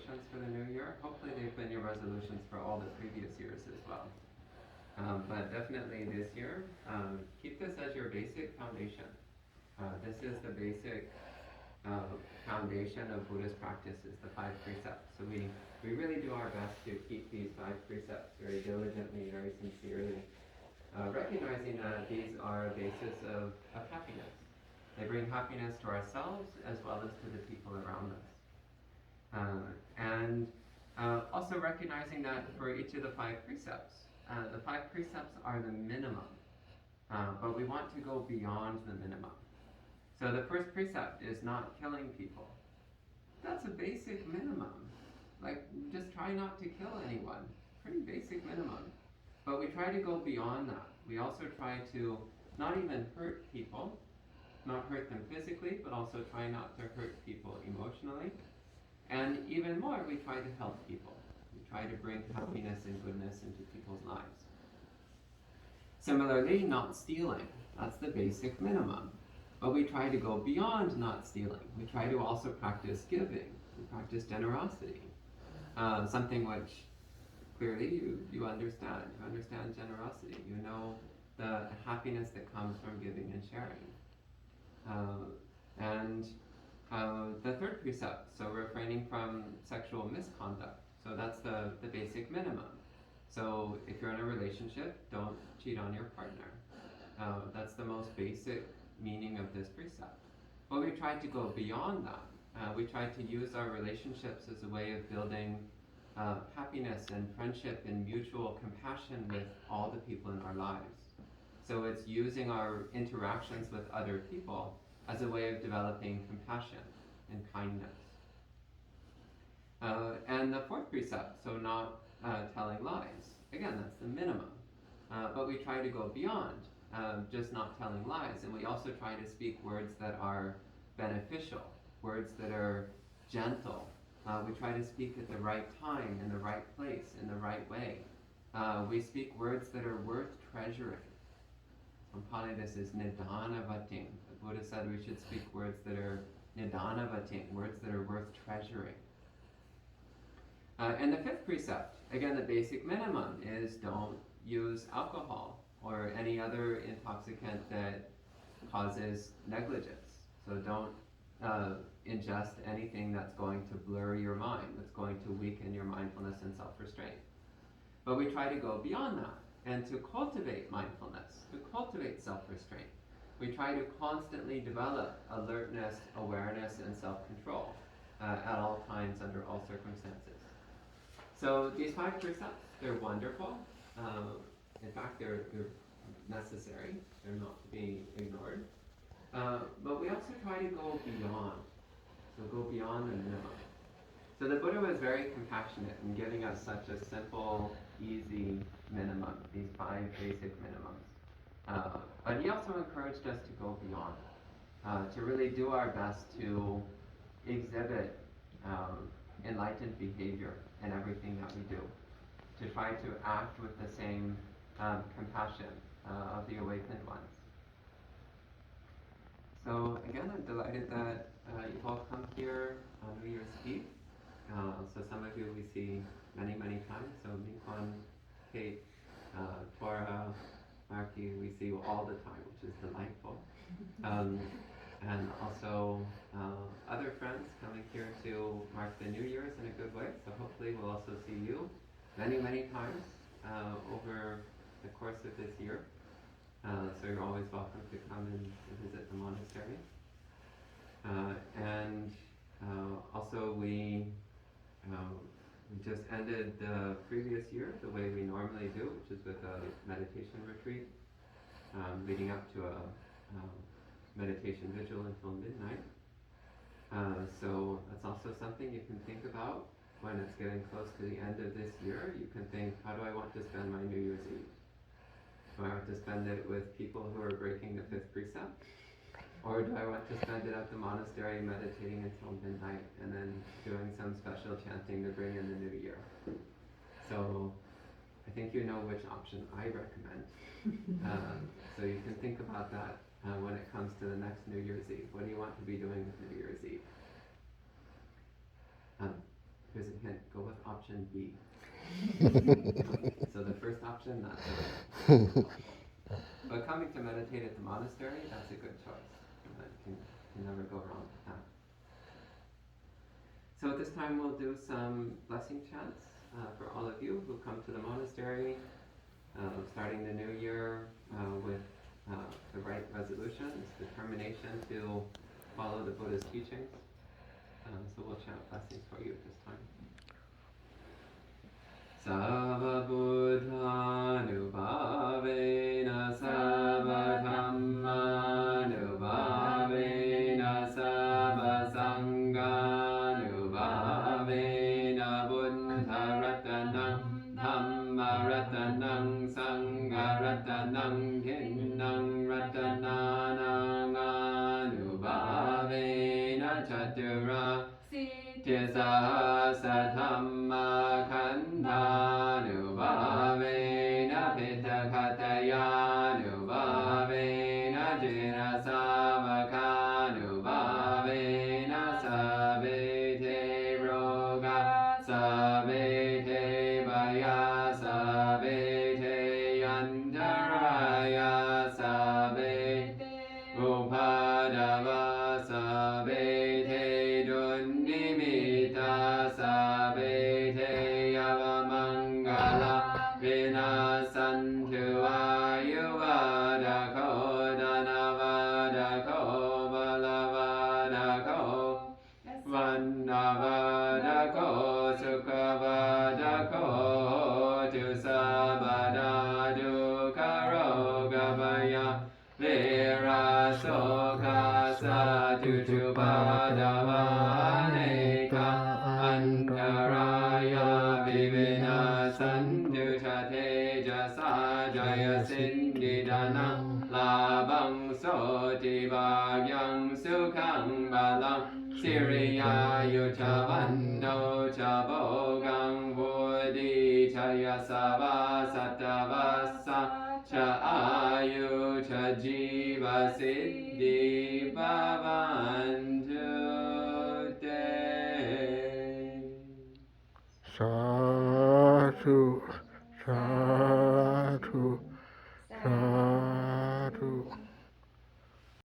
resolutions for the new year. Hopefully they've been your resolutions for all the previous years as well. But definitely this year, keep this as your basic foundation. This is the basic foundation of Buddhist practice, is the 5 precepts. So we really do our best to keep these 5 precepts very diligently, very sincerely, recognizing that these are a basis of happiness. They bring happiness to ourselves as well as to the people around us. And also recognizing that for each of the 5 precepts, the 5 precepts are the minimum, but we want to go beyond the minimum. So the first precept is not killing people. That's a basic minimum. Like, just try not to kill anyone. Pretty basic minimum. But we try to go beyond that. We also try to not even hurt people, not hurt them physically, but also try not to hurt people emotionally. And even more, we try to help people. We try to bring happiness and goodness into people's lives. Similarly, not stealing. That's the basic minimum. But we try to go beyond not stealing. We try to also practice giving. We practice generosity. Something which clearly you understand. You understand generosity. You know the happiness that comes from giving and sharing. And the third precept, so refraining from sexual misconduct. So that's the basic minimum. So if you're in a relationship, don't cheat on your partner. That's the most basic meaning of this precept. But we tried to go beyond that. We tried to use our relationships as a way of building happiness and friendship and mutual compassion with all the people in our lives. So it's using our interactions with other people as a way of developing compassion and kindness. And the fourth precept, so not telling lies. Again, that's the minimum. But we try to go beyond just not telling lies. And we also try to speak words that are beneficial, words that are gentle. We try to speak at the right time, in the right place, in the right way. We speak words that are worth treasuring. In Pali, this is nidana vating. The Buddha said we should speak words that are nidana vating, words that are worth treasuring. And the fifth precept, again, the basic minimum is don't use alcohol or any other intoxicant that causes negligence. So don't ingest anything that's going to blur your mind, that's going to weaken your mindfulness and self-restraint. But we try to go beyond that and to cultivate mindfulness, to cultivate self-restraint. We try to constantly develop alertness, awareness, and self-control at all times, under all circumstances. So these 5 precepts, they're wonderful. In fact, they're necessary. They're not to be ignored. But we also try to go beyond. So go beyond the minimum. So the Buddha was very compassionate in giving us such a simple, easy minimum, these 5 basic minimums. But he also encouraged us to go beyond, to really do our best to exhibit enlightened behavior in everything that we do, to try to act with the same compassion of the awakened ones. So again, I'm delighted that you've all come here on New Year's Eve. So some of you we see many, many times. So Minkwon, Kate, Tora, Marky, we see you all the time, which is delightful. And also other friends coming here to mark the New Year's in a good way. So hopefully we'll also see you many, many times over the course of this year. So you're always welcome to come and visit the monastery. And also we just ended the previous year the way we normally do, which is with a meditation retreat, leading up to a meditation vigil until midnight. So that's also something you can think about when it's getting close to the end of this year. You can think, how do I want to spend my New Year's Eve? Do I want to spend it with people who are breaking the 5th precept? Or do I want to spend it at the monastery meditating until midnight and then doing some special chanting to bring in the new year? So I think you know which option I recommend. So you can think about that when it comes to the next New Year's Eve. What do you want to be doing with New Year's Eve? Here's a option B. So the first option, not so good. But coming to meditate at the monastery, that's a good choice. You can never go wrong with that. So at this time we'll do some blessing chants for all of you who come to the monastery, starting the new year with the right resolutions, determination to follow the Buddha's teachings. So we'll chant blessings for you at this time. Sava Buddha Nubhavena Sava Dhamma Nubhavena Sava Sangha Nubhavena Buddha Ratanam Dhamma Ratanam Sangha Ratanam Kinnam Ratananam Anubhavena Chatura Tisasa Dhamma Khandha Nubhavena Pittakataya Nubhavena Jina Savaka Nubhavena Savete Roga Savete Vaya Savete Yantaraya Savete Upadava Savete Dunnimita Savete Yavamangala Vinasantu Ayuvadako Dhanavadako Balavadako Vannavadako Sukhavadako Tusabada Dukarogabaya Virasoka Satutupadavanika Antaraya Vivinasantu Chatejasa Jaya Sindhidana Labang Soti Bhagyang Sukhang Balang Siriya Yuchavando Chabogam Bodhi Chaya Sava Satavasa Cha Ayu Cha Jiva Siddhi Bhavantu Te. Sadhu, sadhu, sadhu.